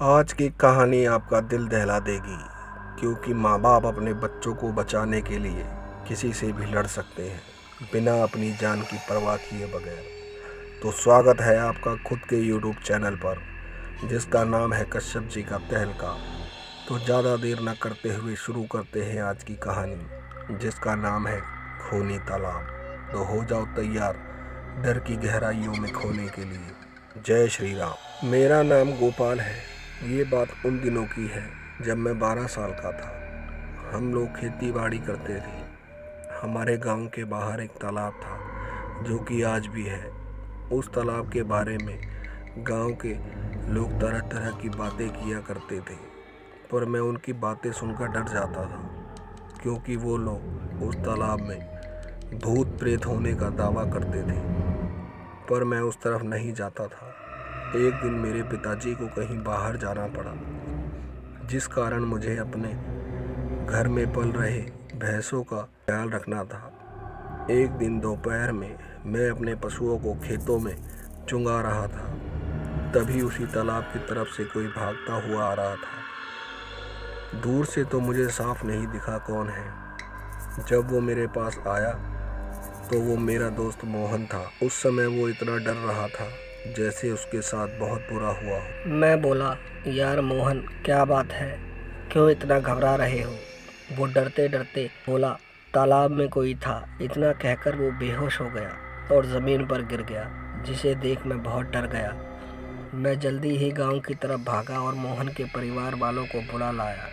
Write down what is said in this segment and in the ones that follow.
आज की कहानी आपका दिल दहला देगी, क्योंकि माँ बाप अपने बच्चों को बचाने के लिए किसी से भी लड़ सकते हैं, बिना अपनी जान की परवाह किए बगैर। तो स्वागत है आपका खुद के YouTube चैनल पर, जिसका नाम है कश्यप जी का तहलका। तो ज़्यादा देर न करते हुए शुरू करते हैं आज की कहानी, जिसका नाम है खूनी तालाब। तो हो जाओ तैयार डर की गहराइयों में खोने के लिए। जय श्री राम। मेरा नाम गोपाल है। ये बात उन दिनों की है जब मैं 12 साल का था। हम लोग खेती बाड़ी करते थे। हमारे गांव के बाहर एक तालाब था, जो कि आज भी है। उस तालाब के बारे में गांव के लोग तरह तरह की बातें किया करते थे, पर मैं उनकी बातें सुनकर डर जाता था, क्योंकि वो लोग उस तालाब में भूत प्रेत होने का दावा करते थे। पर मैं उस तरफ नहीं जाता था। एक दिन मेरे पिताजी को कहीं बाहर जाना पड़ा, जिस कारण मुझे अपने घर में पल रहे भैंसों का ख्याल रखना था। एक दिन दोपहर में मैं अपने पशुओं को खेतों में चुंगा रहा था, तभी उसी तालाब की तरफ से कोई भागता हुआ आ रहा था। दूर से तो मुझे साफ नहीं दिखा कौन है। जब वो मेरे पास आया तो वो मेरा दोस्त मोहन था। उस समय वो इतना डर रहा था जैसे उसके साथ बहुत बुरा हुआ हो। मैं बोला, यार मोहन, क्या बात है, क्यों इतना घबरा रहे हो? वो डरते डरते बोला, तालाब में कोई था। इतना कहकर वो बेहोश हो गया और ज़मीन पर गिर गया, जिसे देख मैं बहुत डर गया। मैं जल्दी ही गांव की तरफ भागा और मोहन के परिवार वालों को बुला लाया।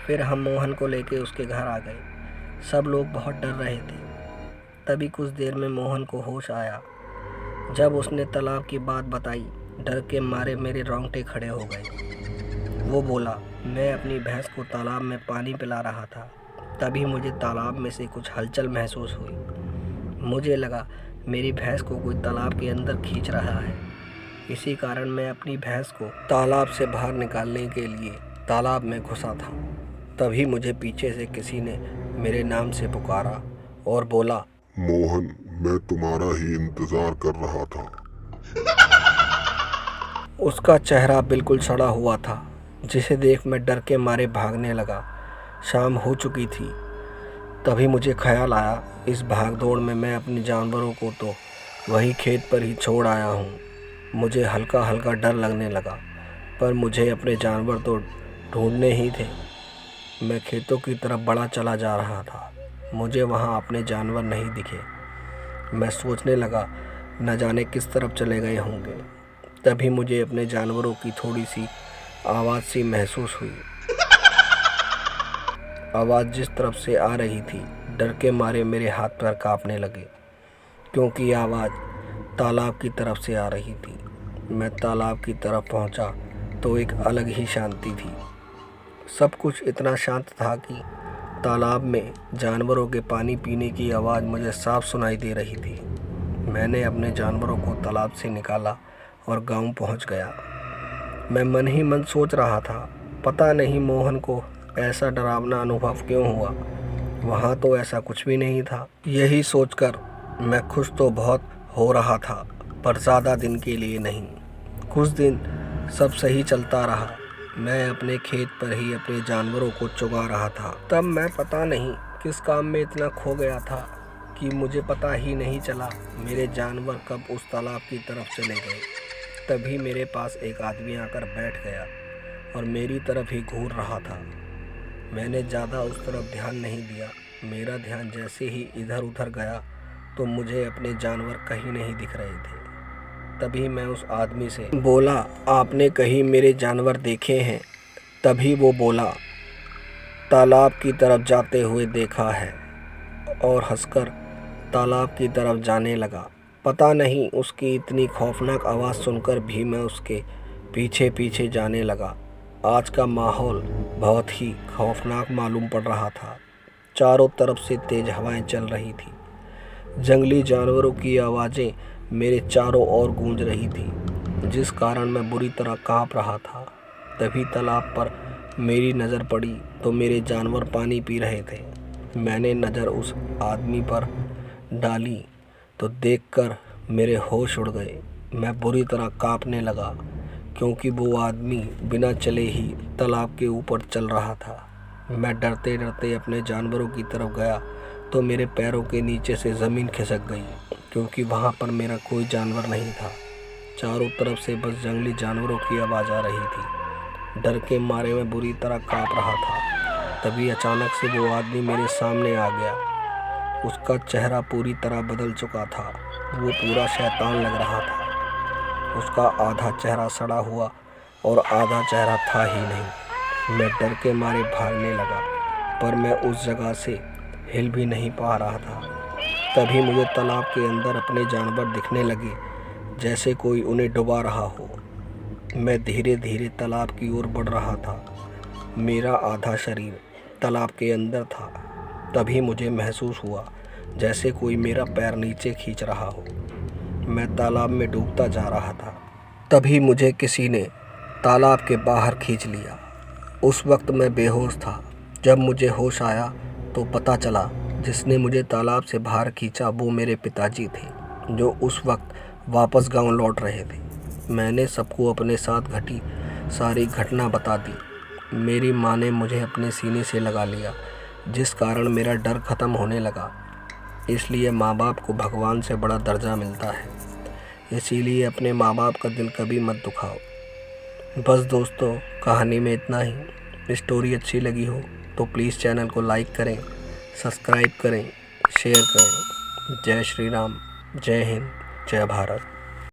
फिर हम मोहन को लेके उसके घर आ गए। सब लोग बहुत डर रहे थे। तभी कुछ देर में मोहन को होश आया। जब उसने तालाब की बात बताई, डर के मारे मेरे रोंगटे खड़े हो गए। वो बोला, मैं अपनी भैंस को तालाब में पानी पिला रहा था, तभी मुझे तालाब में से कुछ हलचल महसूस हुई। मुझे लगा मेरी भैंस को कोई तालाब के अंदर खींच रहा है। इसी कारण मैं अपनी भैंस को तालाब से बाहर निकालने के लिए तालाब में घुसा था। तभी मुझे पीछे से किसी ने मेरे नाम से पुकारा और बोला, मोहन, मैं तुम्हारा ही इंतजार कर रहा था। उसका चेहरा बिल्कुल सड़ा हुआ था, जिसे देख मैं डर के मारे भागने लगा। शाम हो चुकी थी। तभी मुझे ख्याल आया, इस भागदौड़ में मैं अपने जानवरों को तो वही खेत पर ही छोड़ आया हूँ। मुझे हल्का हल्का डर लगने लगा, पर मुझे अपने जानवर तो ढूंढने ही थे। मैं खेतों की तरफ बढ़ा चला जा रहा था। मुझे वहाँ अपने जानवर नहीं दिखे। मैं सोचने लगा, न जाने किस तरफ चले गए होंगे। तभी मुझे अपने जानवरों की थोड़ी सी आवाज़ सी महसूस हुई। आवाज़ जिस तरफ से आ रही थी, डर के मारे मेरे हाथ पैर कांपने लगे, क्योंकि आवाज़ तालाब की तरफ से आ रही थी। मैं तालाब की तरफ पहुंचा तो एक अलग ही शांति थी। सब कुछ इतना शांत था कि तालाब में जानवरों के पानी पीने की आवाज़ मुझे साफ सुनाई दे रही थी। मैंने अपने जानवरों को तालाब से निकाला और गांव पहुंच गया। मैं मन ही मन सोच रहा था, पता नहीं मोहन को ऐसा डरावना अनुभव क्यों हुआ। वहाँ तो ऐसा कुछ भी नहीं था। यही सोचकर मैं खुश तो बहुत हो रहा था, पर ज़्यादा दिन के लिए नहीं। कुछ दिन सब सही चलता रहा। मैं अपने खेत पर ही अपने जानवरों को चुगा रहा था। तब मैं पता नहीं किस काम में इतना खो गया था कि मुझे पता ही नहीं चला मेरे जानवर कब उस तालाब की तरफ चले गए। तभी मेरे पास एक आदमी आकर बैठ गया और मेरी तरफ ही घूर रहा था। मैंने ज़्यादा उस तरफ ध्यान नहीं दिया। मेरा ध्यान जैसे ही इधर उधर गया तो मुझे अपने जानवर कहीं नहीं दिख रहे थे। तभी मैं उस आदमी से बोला, आपने कहीं मेरे जानवर देखे हैं? तभी वो बोला, तालाब की तरफ जाते हुए देखा है, और हंसकर तालाब की तरफ जाने लगा। पता नहीं उसकी इतनी खौफनाक आवाज़ सुनकर भी मैं उसके पीछे पीछे जाने लगा। आज का माहौल बहुत ही खौफनाक मालूम पड़ रहा था। चारों तरफ से तेज हवाएं चल रही थी। जंगली जानवरों की आवाज़ें मेरे चारों ओर गूंज रही थी, जिस कारण मैं बुरी तरह कांप रहा था। तभी तालाब पर मेरी नज़र पड़ी तो मेरे जानवर पानी पी रहे थे। मैंने नज़र उस आदमी पर डाली तो देखकर मेरे होश उड़ गए। मैं बुरी तरह कांपने लगा, क्योंकि वो आदमी बिना चले ही तालाब के ऊपर चल रहा था। मैं डरते डरते अपने जानवरों की तरफ गया तो मेरे पैरों के नीचे से ज़मीन खिसक गई, क्योंकि वहाँ पर मेरा कोई जानवर नहीं था। चारों तरफ से बस जंगली जानवरों की आवाज़ आ रही थी। डर के मारे मैं बुरी तरह काँप रहा था। तभी अचानक से वो आदमी मेरे सामने आ गया। उसका चेहरा पूरी तरह बदल चुका था। वो पूरा शैतान लग रहा था। उसका आधा चेहरा सड़ा हुआ और आधा चेहरा था ही नहीं। मैं डर के मारे भागने लगा, पर मैं उस जगह से हिल भी नहीं पा रहा था। तभी मुझे तालाब के अंदर अपने जानवर दिखने लगे, जैसे कोई उन्हें डुबा रहा हो। मैं धीरे धीरे तालाब की ओर बढ़ रहा था। मेरा आधा शरीर तालाब के अंदर था। तभी मुझे महसूस हुआ जैसे कोई मेरा पैर नीचे खींच रहा हो। मैं तालाब में डूबता जा रहा था। तभी मुझे किसी ने तालाब के बाहर खींच लिया। उस वक्त मैं बेहोश था। जब मुझे होश आया तो पता चला जिसने मुझे तालाब से बाहर खींचा वो मेरे पिताजी थे, जो उस वक्त वापस गांव लौट रहे थे। मैंने सबको अपने साथ घटी सारी घटना बता दी। मेरी माँ ने मुझे अपने सीने से लगा लिया, जिस कारण मेरा डर ख़त्म होने लगा। इसलिए माँ बाप को भगवान से बड़ा दर्जा मिलता है। इसीलिए अपने माँ बाप का दिल कभी मत दुखाओ। बस दोस्तों, कहानी में इतना ही। स्टोरी अच्छी लगी हो तो प्लीज़ चैनल को लाइक करें, सब्सक्राइब करें, शेयर करें। जय श्री राम, जय हिंद, जय भारत।